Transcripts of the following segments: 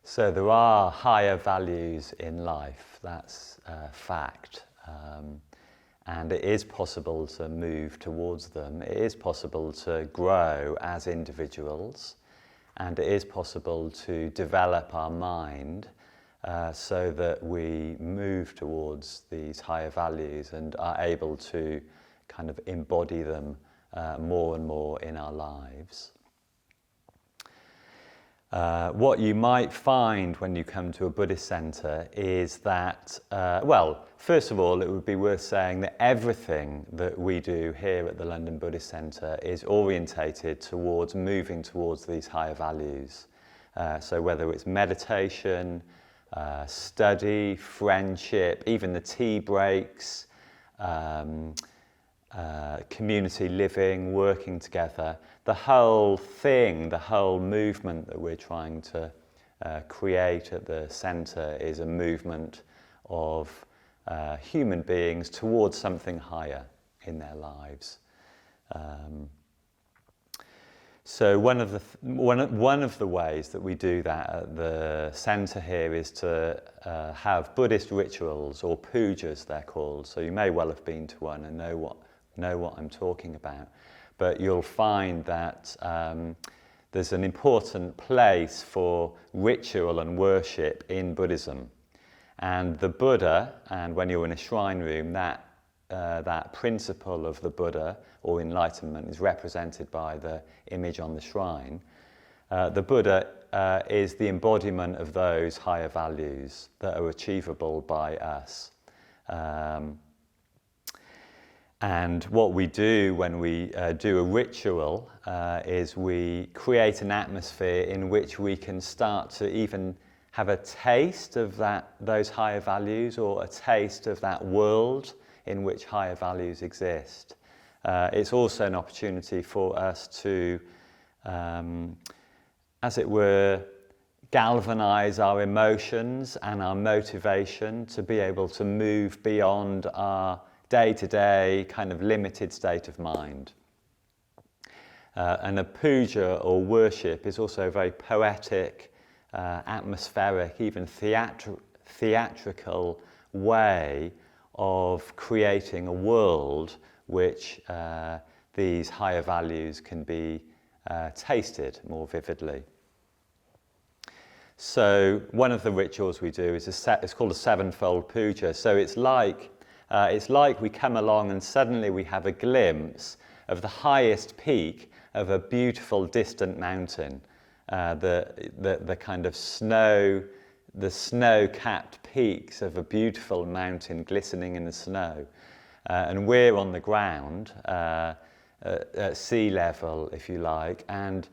So there are higher values in life, that's a fact. And it is possible to move towards them. It is possible to grow as individuals, and it is possible to develop our mind so that we move towards these higher values and are able to kind of embody them more and more in our lives. What you might find when you come to a Buddhist centre is that, well, first of all, it would be worth saying that everything that we do here at the London Buddhist Centre is orientated towards moving towards these higher values. So whether it's meditation, study, friendship, even the tea breaks, community living, working together, the whole thing, the whole movement that we're trying to create at the centre is a movement of human beings towards something higher in their lives. So one of the ways that we do that at the centre here is to have Buddhist rituals, or pujas they're called. So you may well have been to one and know what I'm talking about. But you'll find that there's an important place for ritual and worship in Buddhism. And the Buddha, and when you're in a shrine room, that principle of the Buddha, or enlightenment, is represented by the image on the shrine. The Buddha is the embodiment of those higher values that are achievable by us. And what we do when we do a ritual is we create an atmosphere in which we can start to even have a taste of those higher values, or a taste of that world in which higher values exist. It's also an opportunity for us to, as it were, galvanize our emotions and our motivation to be able to move beyond our day-to-day kind of limited state of mind. And a puja, or worship, is also a very poetic, atmospheric, even theatrical way of creating a world which these higher values can be tasted more vividly. So one of the rituals we do is it's called a sevenfold puja. So it's like we come along and suddenly we have a glimpse of the highest peak of a beautiful distant mountain, the kind of snow-capped peaks of a beautiful mountain glistening in the snow. And we're on the ground at sea level, if you like, and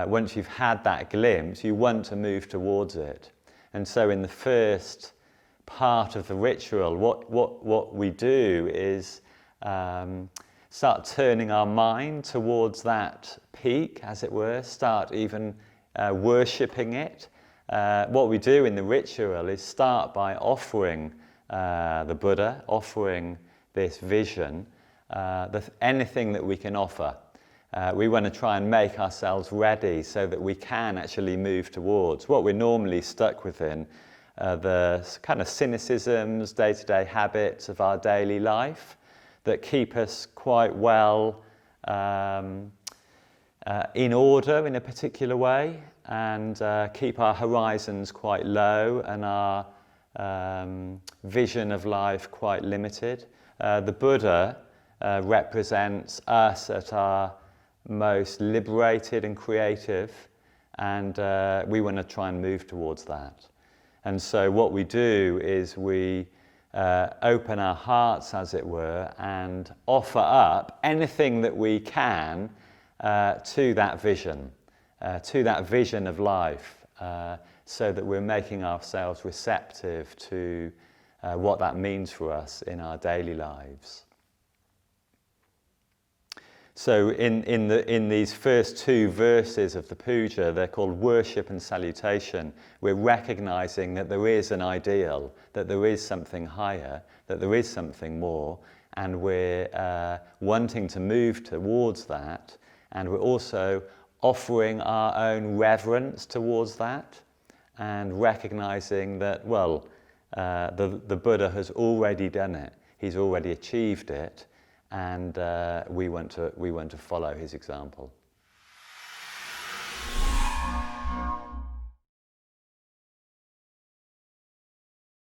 once you've had that glimpse, you want to move towards it. And so in the first part of the ritual, what we do is start turning our mind towards that peak, as it were, start even worshipping it. What we do in the ritual is start by offering the Buddha, offering this vision, anything that we can offer. We want to try and make ourselves ready so that we can actually move towards what we're normally stuck within, the kind of cynicisms, day-to-day habits of our daily life that keep us quite well in order in a particular way, and keep our horizons quite low and our vision of life quite limited. The Buddha represents us at our most liberated and creative, and we want to try and move towards that. And so what we do is we open our hearts, as it were, and offer up anything that we can to that vision of life, so that we're making ourselves receptive to what that means for us in our daily lives. So in these first two verses of the puja, they're called worship and salutation. We're recognizing that there is an ideal, that there is something higher, that there is something more, and we're wanting to move towards that, and we're also offering our own reverence towards that, and recognizing that, well, the Buddha has already done it. He's already achieved it, and we want to follow his example.